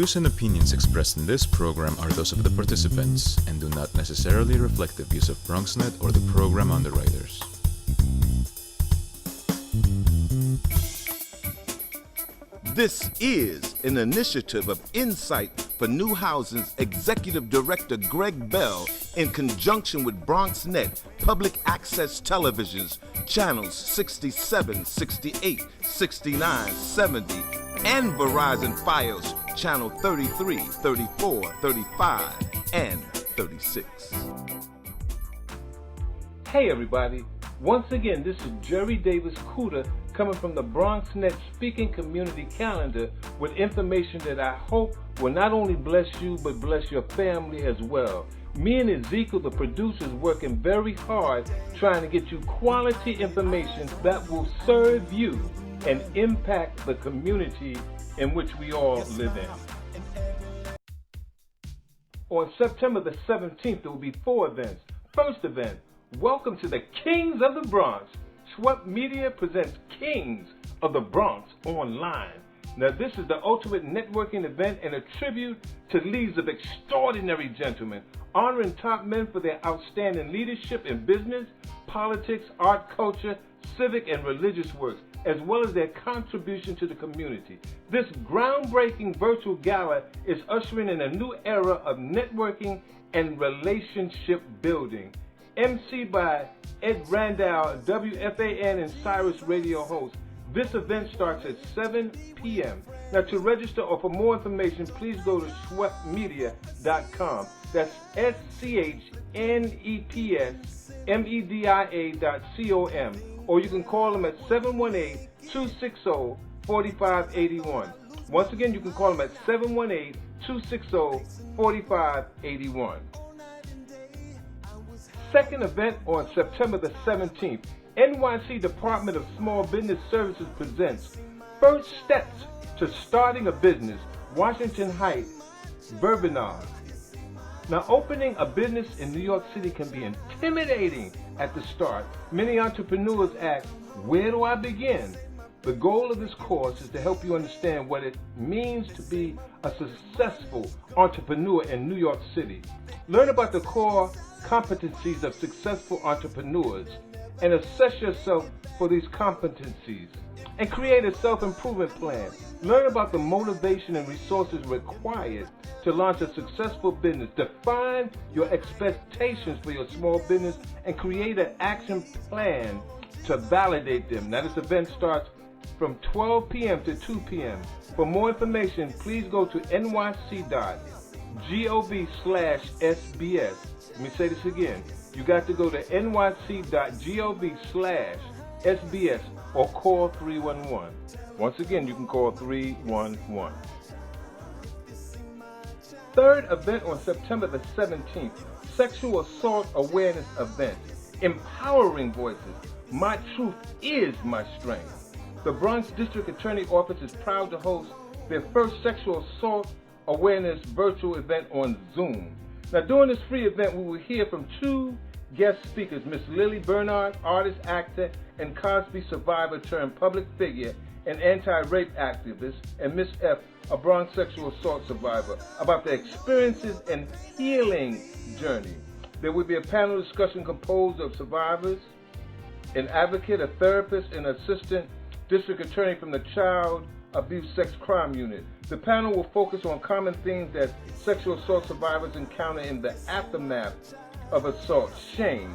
views and opinions expressed in this program are those of the participants and do not necessarily reflect the views of BronxNet or the program underwriters. This is an initiative of Insight for New Housing's Executive Director Greg Bell in conjunction with BronxNet Public Access Television's channels 67, 68, 69, 70, and Verizon Fios channel 33, 34, 35, and 36. Hey everybody, once again this is Jerry Davis Cooter coming from the BronxNet Speaking Community Calendar with information that I hope will not only bless you but bless your family as well. Me and Ezekiel, the producers, working very hard trying to get you quality information that will serve you and impact the community in which we all live in. On September the 17th, there will be 4 events. First event, welcome to the Kings of the Bronx. Schwepp Media presents Kings of the Bronx online. Now this is the ultimate networking event and a tribute to leads of extraordinary gentlemen, honoring top men for their outstanding leadership in business, politics, art, culture, civic, and religious works, as well as their contribution to the community. This groundbreaking virtual gala is ushering in a new era of networking and relationship building. MC by Ed Randall, WFAN and Cyrus Radio host. This event starts at 7 p.m. Now to register or for more information, please go to schweppmedia.com. That's SCHNEPSMEDIA.com. Or you can call them at 718-260-4581. Once again, you can call them at 718-260-4581. Second event on September the 17th, NYC Department of Small Business Services presents First Steps to Starting a Business, Washington Heights, Bourbonnais. Now, opening a business in New York City can be intimidating at the start. Many entrepreneurs ask, where do I begin? The goal of this course is to help you understand what it means to be a successful entrepreneur in New York City. Learn about the core competencies of successful entrepreneurs and assess yourself for these competencies and create a self-improvement plan. Learn about the motivation and resources required to launch a successful business. Define your expectations for your small business and create an action plan to validate them. Now this event starts from 12 p.m. to 2 p.m. For more information, please go to nyc.gov/SBS. Let me say this again. You got to go to nyc.gov/SBS or call 311. Once again, you can call 311. Third event on September the 17th, Sexual Assault Awareness Event, Empowering Voices. My truth is my strength. The Bronx District Attorney Office is proud to host their first Sexual Assault Awareness virtual event on Zoom. Now during this free event, we will hear from 2 guest speakers, Miss Lily Bernard, artist, actor, and Cosby survivor turned public figure and anti-rape activist, and Miss F, a Bronx sexual assault survivor, about their experiences and healing journey. There will be a panel discussion composed of survivors, an advocate, a therapist, and assistant district attorney from the Child Abuse Sex Crime Unit. The panel will focus on common themes that sexual assault survivors encounter in the aftermath of assault: shame,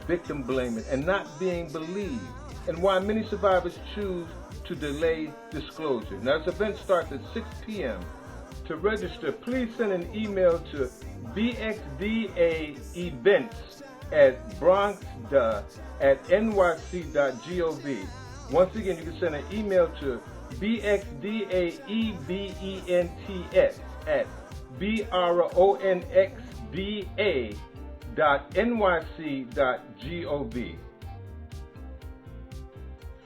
victim blaming, and not being believed, and why many survivors choose to delay disclosure. Now this event starts at 6 p.m. To register, please send an email to bxdaevents@bronxda@nyc.gov. Once again, you can send an email to bxdaevents@bronxda.nyc.gov.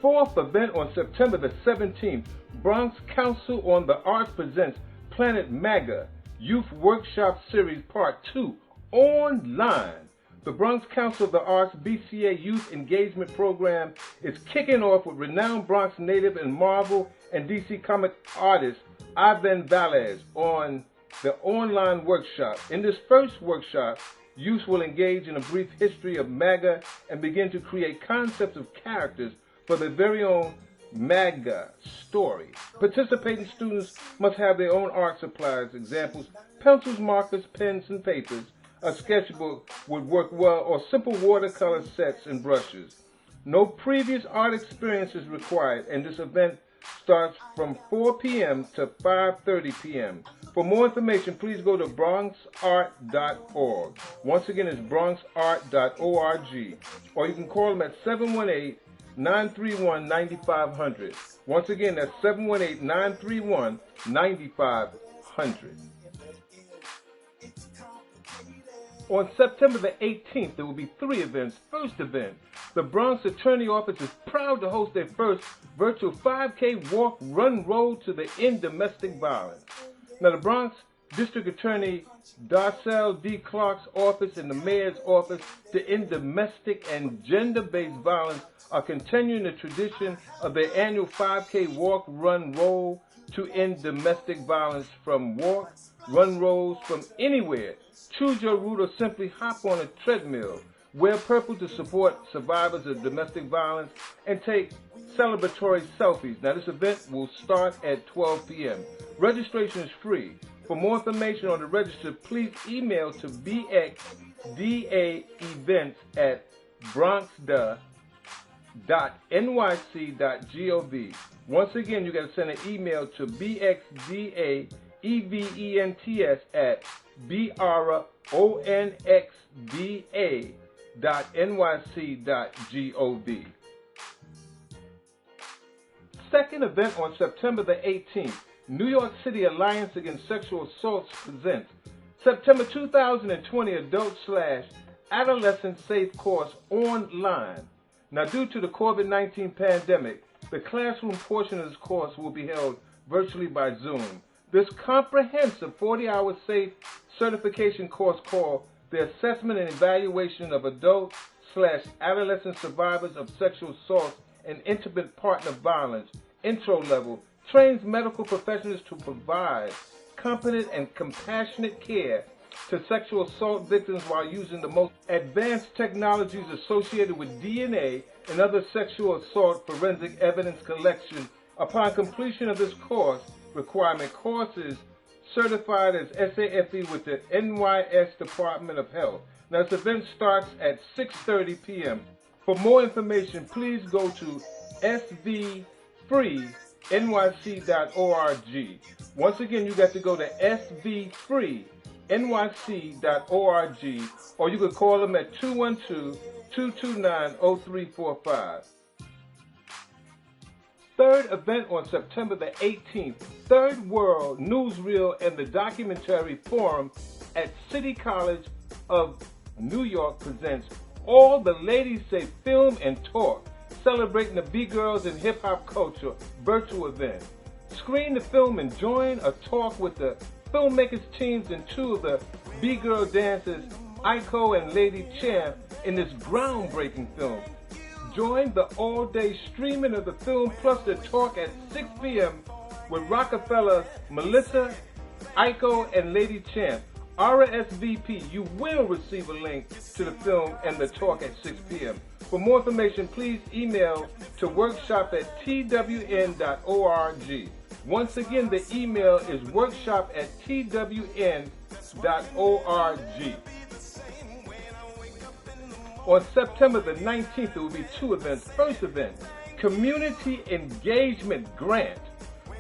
Fourth event on September the 17th, Bronx Council on the Arts presents Planet MAGA Youth Workshop Series Part 2 online. The Bronx Council of the Arts BCA Youth Engagement Program is kicking off with renowned Bronx native and Marvel and DC comic artist Ivan Velez on the online workshop. In this first workshop, youth will engage in a brief history of MAGA and begin to create concepts of characters for their very own MAGA story. Participating students must have their own art supplies, examples, pencils, markers, pens, and papers. A sketchbook would work well, or simple watercolor sets and brushes. No previous art experience is required, and this event starts from 4 p.m. to 5:30 p.m. For more information, please go to bronxart.org. Once again, it's bronxart.org. Or you can call them at 718-931-9500. Once again, that's 718-931-9500. On September the 18th, there will be 3 events. First event, the Bronx Attorney Office is proud to host their first virtual 5K walk, run, roll to the End Domestic Violence. Now, the Bronx District Attorney Darcel D. Clark's office and the Mayor's office to end domestic and gender-based violence are continuing the tradition of their annual 5K walk, run, roll to end domestic violence. From walk, run, rolls from anywhere. Choose your route or simply hop on a treadmill. Wear purple to support survivors of domestic violence and take celebratory selfies. Now, this event will start at 12 p.m. Registration is free. For more information on the register, please email to bxdaevents@bronxda.nyc.gov. Once again, you got to send an email to bxdaevonxda.nyc.gov. Second event on September the 18th, New York City Alliance Against Sexual Assaults presents September 2020 Adult/Adolescent Safe Course online. Now, due to the COVID-19 pandemic, the classroom portion of this course will be held virtually by Zoom. This comprehensive 40-hour safe certification course called the Assessment and Evaluation of Adult/Adolescent Survivors of Sexual Assault and Intimate Partner Violence, intro level, trains medical professionals to provide competent and compassionate care to sexual assault victims while using the most advanced technologies associated with DNA and other sexual assault forensic evidence collection. Upon completion of this course is certified as SAFE with the NYS Department of Health. Now, this event starts at 6:30 p.m. For more information, please go to svfreenyc.org. Once again, you got to go to svfreenyc.org, or you can call them at 212-229-0345. Third event on September the 18th, Third World Newsreel and the Documentary Forum at City College of New York presents All the Ladies Say Film and Talk, celebrating the B-Girls and hip-hop culture virtual event. Screen the film and join a talk with the filmmakers teams and 2 of the B-Girl dancers, Iko and Lady Champ, in this groundbreaking film. Join the all-day streaming of the film plus the talk at 6 p.m. with Rockefeller, Melissa, Iko, and Lady Champ. RSVP, you will receive a link to the film and the talk at 6 p.m. For more information, please email to workshop@twn.org. Once again, the email is workshop@twn.org. On September the 19th, there will be 2 events. First event, Community Engagement Grant.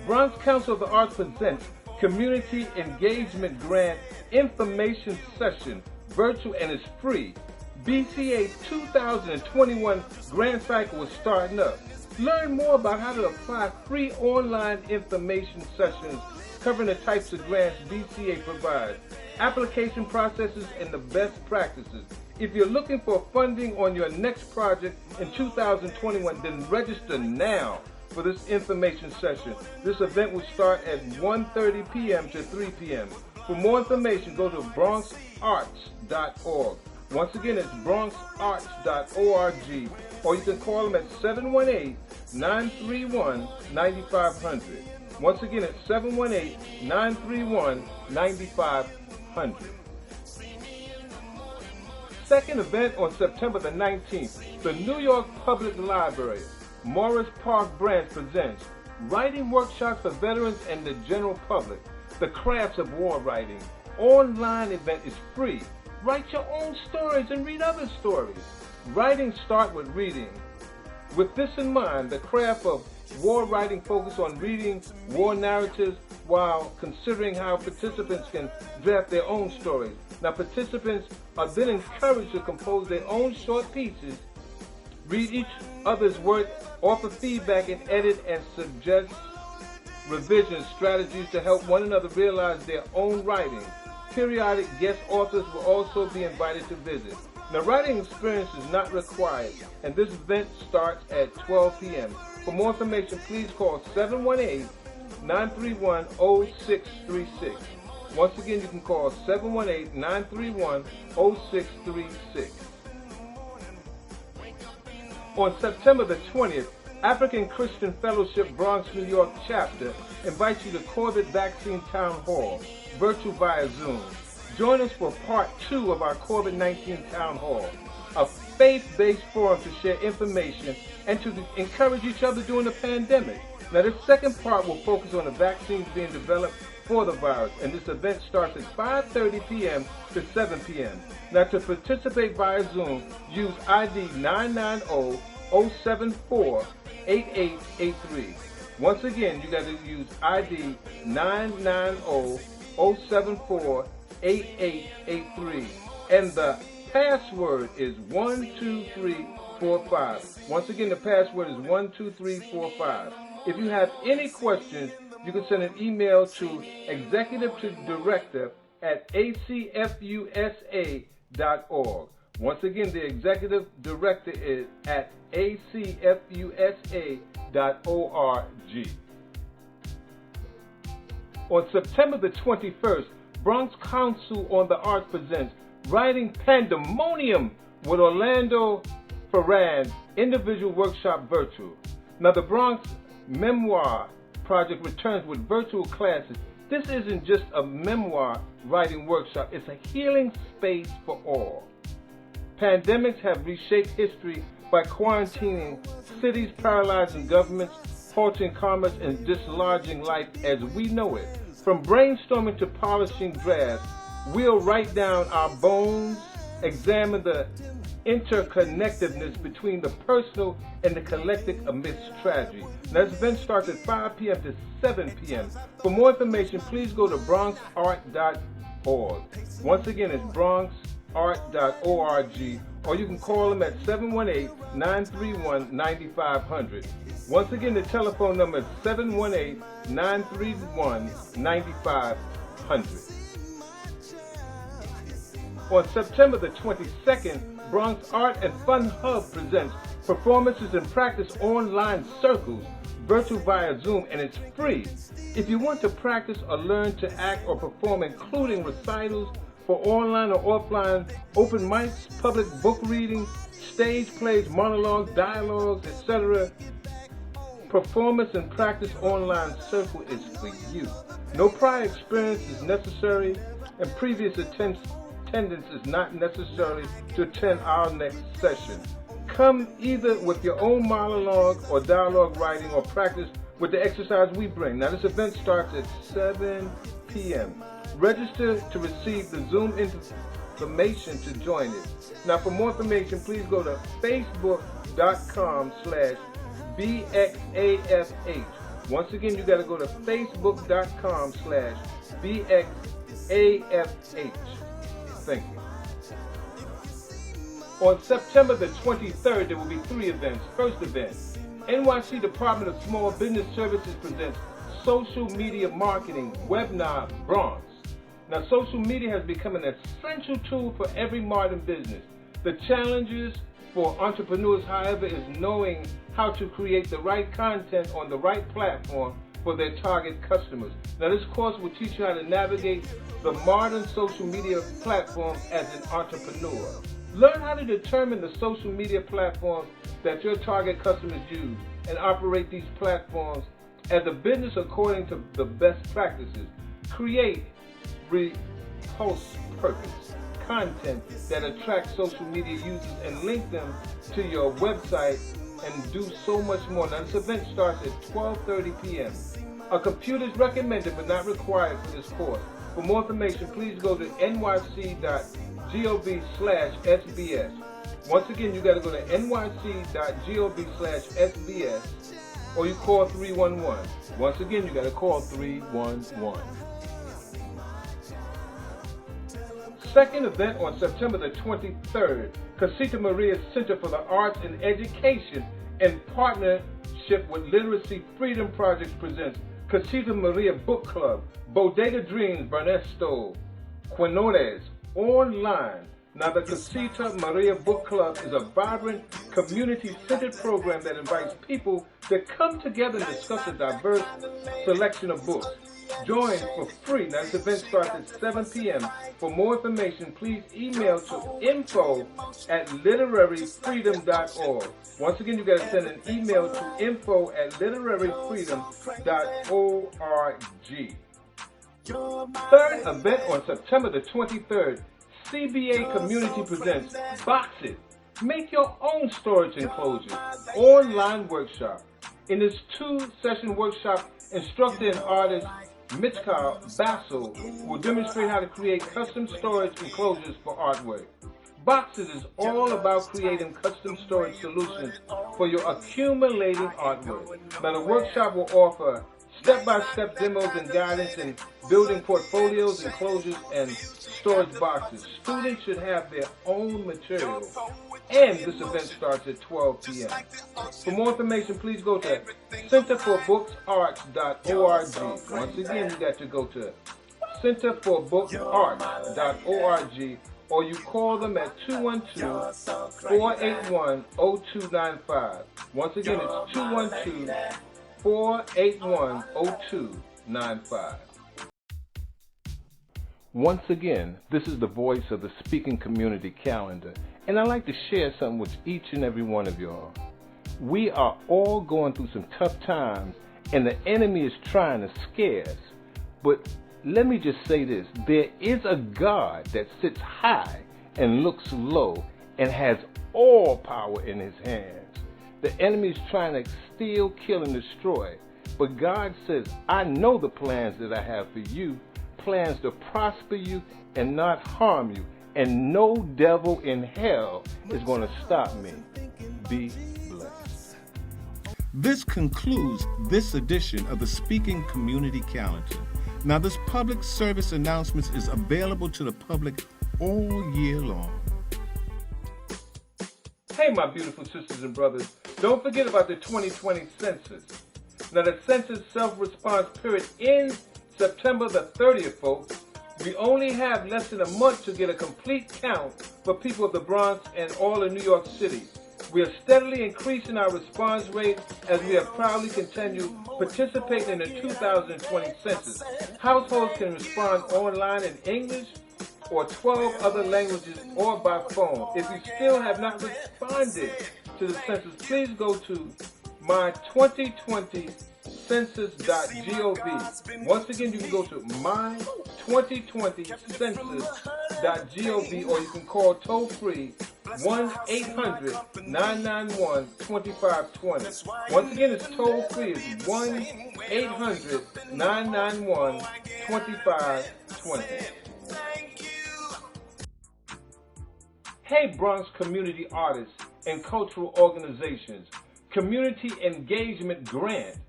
Bronx Council of the Arts presents Community Engagement Grant Information Session, virtual, and is free. BCA 2021 grant cycle is starting up. Learn more about how to apply free online information sessions covering the types of grants BCA provides, application processes, and the best practices. If you're looking for funding on your next project in 2021, then register now for this information session. This event will start at 1:30 p.m. to 3 p.m. For more information, go to bronxarts.org. Once again, it's bronxarts.org, or you can call them at 718-931-9500. Once again, it's 718-931-9500. Second event on September the 19th, the New York Public Library, Morris Park branch presents writing workshops for veterans and the general public. The Crafts of War Writing online event is free. Write your own stories and read other stories. Writing starts with reading. With this in mind, the craft of war writing focuses on reading war narratives while considering how participants can draft their own stories. Now, participants are then encouraged to compose their own short pieces, read each other's work, offer feedback, and edit and suggest revision strategies to help one another realize their own writing. Periodic guest authors will also be invited to visit. Now, writing experience is not required, and this event starts at 12 p.m. For more information, please call 718-931-0636. Once again, you can call 718-931-0636. On September the 20th, African Christian Fellowship Bronx, New York chapter invites you to COVID Vaccine Town Hall, virtual via Zoom. Join us for part 2 of our COVID-19 Town Hall, a faith-based forum to share information and to encourage each other during the pandemic. Now, this second part will focus on the vaccines being developed for the virus, and this event starts at 5:30 p.m. to 7 p.m. Now, to participate via Zoom, use ID 990-074-8883. Once again, you got to use ID 990-074-8883, and the password is 12345. Once again, the password is 12345. If you have any questions, you can send an email to executive-to-director@acfusa.org. Once again, the executive director is at acfusa.org. On September the 21st, Bronx Council on the Arts presents Writing Pandemonium with Orlando Ferrand's individual workshop virtual. Now, the Bronx Memoir Project returns with virtual classes. This isn't just a memoir writing workshop, it's a healing space for all. Pandemics have reshaped history by quarantining cities, paralyzing governments, halting commerce, and dislodging life as we know it. From brainstorming to polishing drafts, we'll write down our bones, examine the interconnectedness between the personal and the collective amidst tragedy. Now, this event starts at 5 p.m. to 7 p.m. For more information, please go to bronxart.org. Once again, it's bronxart.org, or you can call them at 718-931-9500. Once again, the telephone number is 718-931-9500. On September the 22nd, Bronx Art and Fun Hub presents performances and practice online circles, virtual via Zoom, and it's free. If you want to practice or learn to act or perform, including recitals for online or offline open mics, public book reading, stage plays, monologues, dialogues, etc., performance and practice online circle is for you. No prior experience is necessary, and previous attendance is not necessary to attend our next session. Come either with your own monologue or dialogue writing, or practice with the exercise we bring. Now, this event starts at 7 p.m. Register to receive the Zoom information to join it. Now, for more information, please go to facebook.com/BXAFH. Once again, you got to go to facebook.com/BXAFH. Thank you. On September the 23rd, there will be 3 events. First event, NYC Department of Small Business Services presents Social Media Marketing Webinar Bronx. Now, social media has become an essential tool for every modern business. The challenges for entrepreneurs, however, is knowing how to create the right content on the right platform for their target customers. Now, this course will teach you how to navigate the modern social media platforms as an entrepreneur. Learn how to determine the social media platforms that your target customers use and operate these platforms as a business according to the best practices. Create post-purpose content that attracts social media users and link them to your website and do so much more. Now, this event starts at 12:30 p.m. A computer is recommended but not required for this course. For more information, please go to nyc.gov/SBS. Once again, you got to go to nyc.gov/SBS or you call 311. Once again, you got to call 311. Second event on September the 23rd, Casita Maria Center for the Arts and Education in partnership with Literacy Freedom Projects presents Casita Maria Book Club, Bodega Dreams, Bernesto, Quinones, online. Now, the Casita Maria Book Club is a vibrant, community-centered program that invites people to come together and discuss a diverse selection of books. Join for free. Now, this event starts at 7 p.m. For more information, please email to info@literaryfreedom.org. Once again, you got to send an email to info@literaryfreedom.org. Third event on September the 23rd, CBA Community presents Box It. Make your own storage enclosure online workshop. In this 2-session workshop, instructor and artist Mitchell Bassel will demonstrate how to create custom storage enclosures for artwork. Box It is all about creating custom storage solutions for your accumulating artwork. Now, the workshop will offer step-by-step demos and guidance in building portfolios, enclosures, and storage boxes. Students should have their own material, and this event starts at 12 p.m. For more information, please go to centerforbooksarts.org. Once again, you got to go to centerforbooksarts.org, or you call them at 212-481-0295. Once again, it's 212-481-0295. Once again, this is the voice of the Speaking Community Calendar, and I'd like to share something with each and every one of y'all. We are all going through some tough times, and the enemy is trying to scare us. But let me just say this. There is a God that sits high and looks low and has all power in his hands. The enemy is trying to steal, kill, and destroy. But God says, I know the plans that I have for you, plans to prosper you and not harm you. And no devil in hell is going to stop me. Be blessed. This concludes this edition of the Speaking Community Calendar. Now, this public service announcement is available to the public all year long. Hey, my beautiful sisters and brothers, don't forget about the 2020 census. Now, the census self-response period ends September the 30th, folks. We only have less than a month to get a complete count for people of the Bronx and all of New York City. We are steadily increasing our response rate as we have proudly continued participating in the 2020 census. Households can respond online in English or 12 other languages or by phone. If you still have not responded to the census, please go to my2020census.gov. Once again, you can go to my2020census.gov, or you can call toll-free 1-800-991-2520. Once again, it's toll-free. It's 1-800-991-2520. Hey, Bronx community artists and cultural organizations. Community Engagement Grant.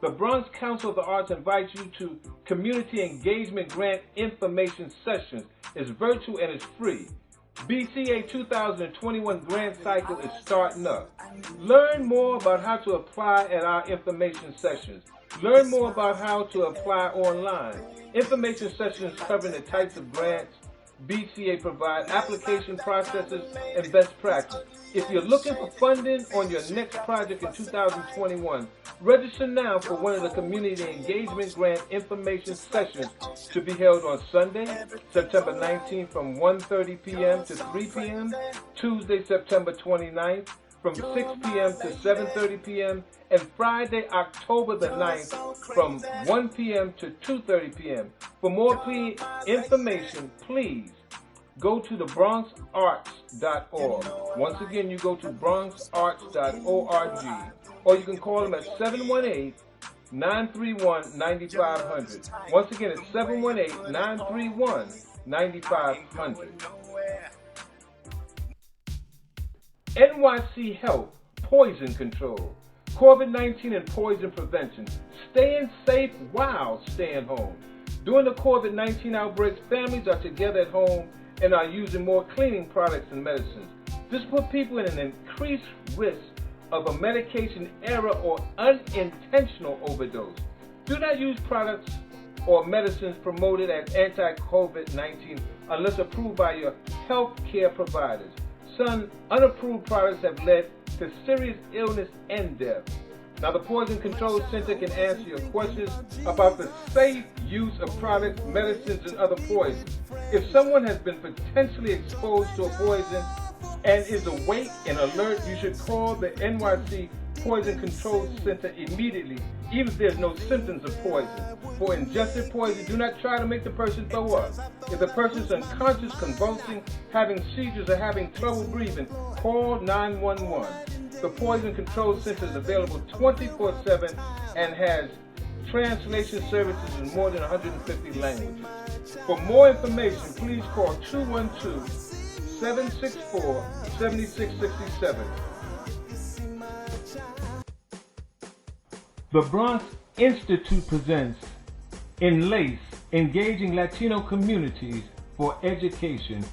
The Bronx Council of the Arts invites you to Community Engagement Grant Information Sessions. It's virtual and it's free. BCA 2021 grant cycle is starting up. Learn more about how to apply at our information sessions. Learn more about how to apply online. Information sessions covering the types of grants, BCA provide application processes and best practice. If you're looking for funding on your next project in 2021, register now for one of the Community Engagement Grant information sessions to be held on Sunday, September 19th from 1:30 p.m. to 3 p.m., Tuesday, September 29th from 6 p.m. to 7:30 p.m., and Friday, October the 9th from 1 p.m. to 2:30 p.m. For more information, please go to the bronxarts.org. Once again, you go to bronxarts.org, or you can call them at 718-931-9500. Once again, it's 718-931-9500. NYC Health, Poison Control, COVID-19 and poison prevention, staying safe while staying home. During the COVID-19 outbreaks, families are together at home and are using more cleaning products and medicines. This puts people in an increased risk of a medication error or unintentional overdose. Do not use products or medicines promoted as anti-COVID-19 unless approved by your health care providers. Some unapproved products have led to serious illness and death. Now, the Poison Control Center can answer your questions about the safe use of products, medicines, and other poisons. If someone has been potentially exposed to a poison and is awake and alert, you should call the NYC Poison Control Center immediately, even if there's no symptoms of poison. For ingested poison, do not try to make the person throw up. If the person is unconscious, convulsing, having seizures, or having trouble breathing, call 911. The Poison Control Center is available 24/7 and has translation services in more than 150 languages. For more information, please call 212-764-7667. The Bronx Institute presents Enlace, Engaging Latino Communities for Education.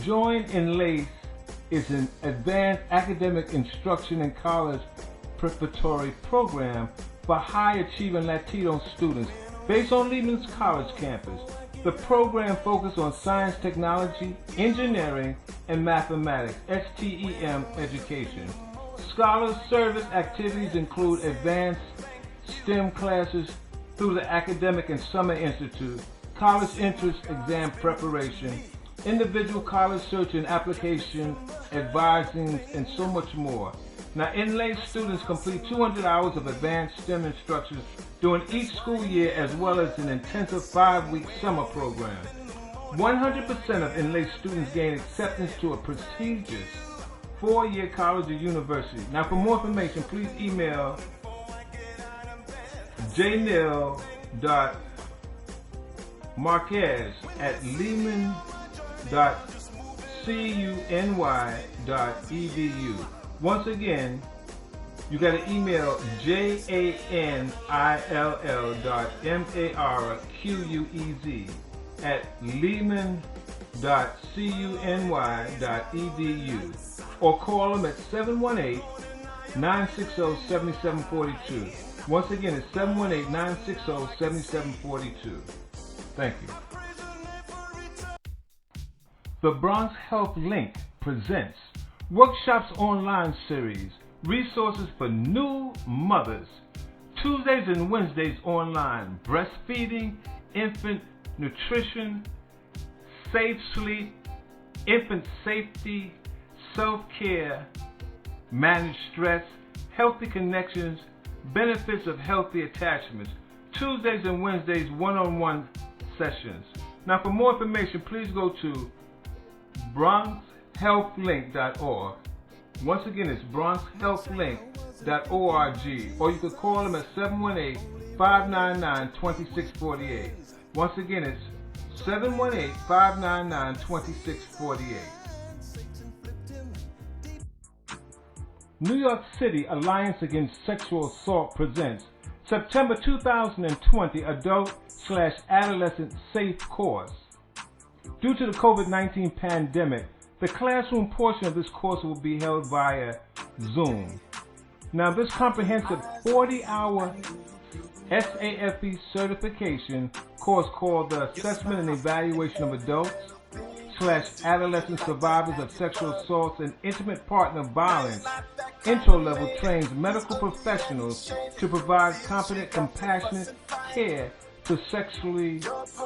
Join Enlace is an advanced academic instruction and college preparatory program for high-achieving Latino students based on Lehman's College campus. The program focuses on science, technology, engineering, and mathematics, STEM education. Scholar service activities include advanced STEM classes through the Academic and Summer Institute, college entrance exam preparation, individual college search and application, advising, and so much more. Now, Enlace students complete 200 hours of advanced STEM instruction during each school year, as well as an intensive 5-week summer program. 100% of Enlace students gain acceptance to a prestigious 4-year college or university. Now, for more information, please email jnil.marquez@lehman.cuny.edu. Once again, you got to email janil.marquez@lehman.cuny.edu, or call them at 718-960-7742. Once again, it's 718-960-7742. Thank you. The Bronx Health Link presents Workshops Online Series, resources for new mothers. Tuesdays and Wednesdays online, breastfeeding, infant nutrition, safe sleep, infant safety, self-care, managed stress, healthy connections, benefits of healthy attachments. Tuesdays and Wednesdays one-on-one sessions. Now, for more information, please go to bronxhealthlink.org. Once again, it's bronxhealthlink.org, or you could call them at 718-599-2648. Once again, it's 718-599-2648. New York City Alliance Against Sexual Assault presents September 2020 Adult/Adolescent Safe Course. Due to the COVID-19 pandemic, the classroom portion of this course will be held via Zoom. Now, this comprehensive 40-hour SAFE certification course, called the Assessment and Evaluation of Adults, adolescent survivors of sexual assaults and intimate partner violence. Intro level trains medical professionals to provide competent, compassionate care to sexually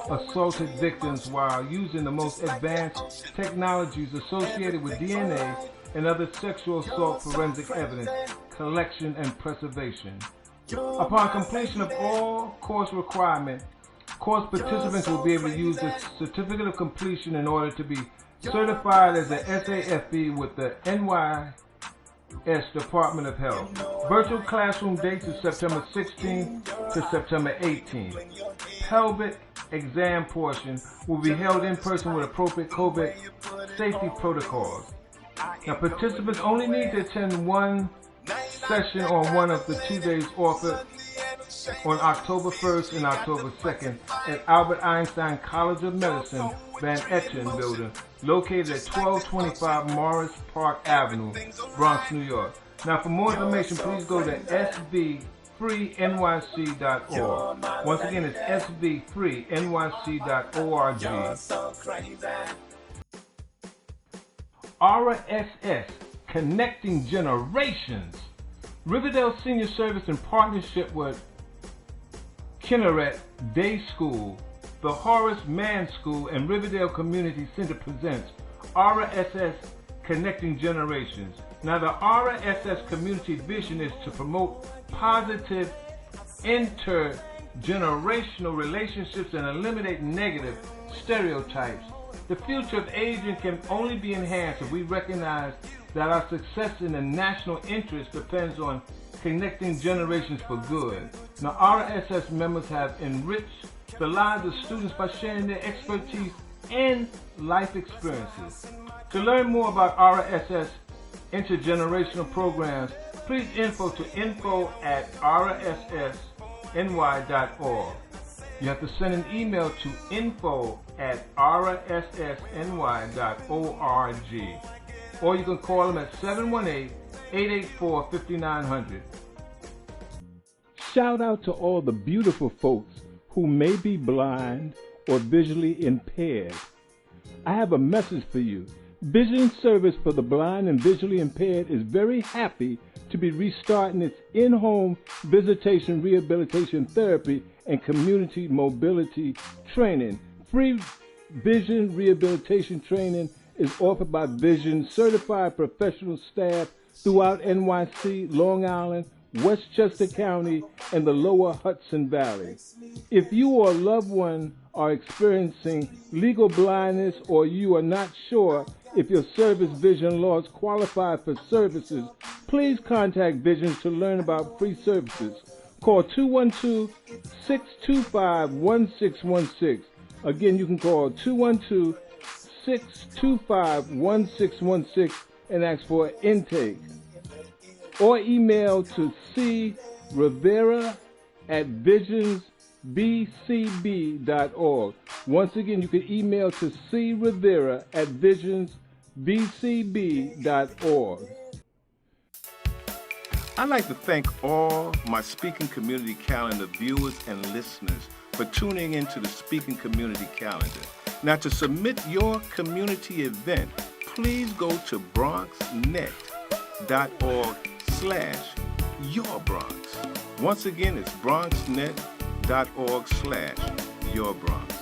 assaulted victims while using the most advanced technologies associated with DNA and other sexual assault forensic evidence collection and preservation. Upon completion of all course requirements, course participants will be able to use the certificate of completion in order to be certified as an SAFE with the NYS Department of Health. Virtual classroom dates is September 16th to September 18th. Pelvic exam portion will be held in person with appropriate COVID safety protocols. Now, participants only need to attend one session on one of the 2 days offered on October 1st and October 2nd at Albert Einstein College of Medicine, Van Etchen Building, located at 1225 Morris Park Avenue, Bronx, New York. Now, for more information, please go to svfreenyc.org. Once again, it's svfreenyc.org. RSS, Connecting Generations. Riverdale Senior Service in partnership with Kinneret Day School, the Horace Mann School, and Riverdale Community Center presents RSS Connecting Generations. Now, the RSS community vision is to promote positive intergenerational relationships and eliminate negative stereotypes. The future of aging can only be enhanced if we recognize that our success in the national interest depends on connecting generations for good. Now, RSS members have enriched the lives of students by sharing their expertise and life experiences. To learn more about RSS intergenerational programs, please info@rssny.org. You have to send an email to info@rssny.org. Or you can call them at 718-884-5900. Shout out to all the beautiful folks who may be blind or visually impaired. I have a message for you. Vision Service for the Blind and Visually Impaired is very happy to be restarting its in-home visitation rehabilitation therapy and community mobility training. Free vision rehabilitation training is offered by Vision certified professional staff throughout NYC, Long Island, Westchester County, and the lower Hudson Valley. If you or a loved one are experiencing legal blindness or you are not sure if your service vision loss qualify for services, please contact Vision to learn about free services. Call 212-625-1616. Again, you can call 212-625-1616 and ask for an intake. Or email to crivera@visionsbcb.org. Once again, you can email to crivera@visionsbcb.org. I'd like to thank all my Speaking Community Calendar viewers and listeners for tuning into the Speaking Community Calendar. Now, to submit your community event, please go to bronxnet.org/yourbronx. Once again, it's bronxnet.org/yourbronx.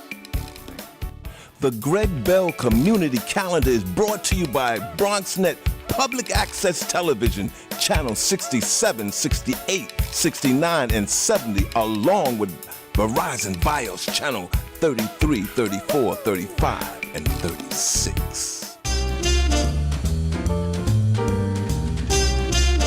The Greg Bell Community Calendar is brought to you by BronxNet Public Access Television, Channel 67, 68, 69, and 70, along with Verizon Bios Channel 33, 34, 35, and 36.